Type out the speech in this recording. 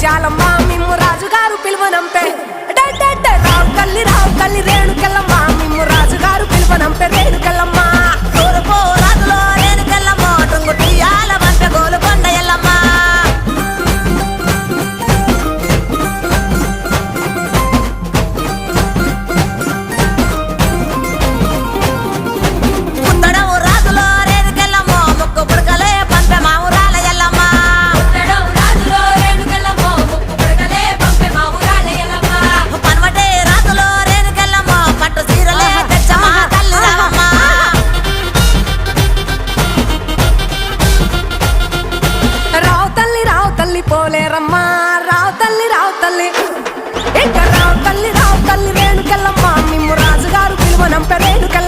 ముత్యాలమ్మ మిమ్ము రాజుగారు పిలువనంపే రావు తల్లి రేణుకెళ్ళమ్మ మిమ్ము రాజుగారు పిలువనంపే రేణుకెళ్ళమ్మ తూర్పు రాజులో రేణుకెళ్ళమ్మ టుంగు టీయాల వంట గోలుకొండ ఎల్లమ్మ పుత్తడము రాజులో రేణుకెళ్ళమ్మ ముక్కు పుడకలే పంపె మా ఊరాల ఎల్లమ్మ పనవటే రాజులో రేణుకెళ్ళమ్మ పట్టు సీరలే తెచ్చమ్మ తల్లి రావమ్మ రావు తల్లి పోలేరమ్మ రావు తల్లి ఇంకా రావు తల్లి రేణుకెళ్ళమ్మ మిమ్ము రాజుగారు పిలువనంపే రేణుకెళ్ళమ్మ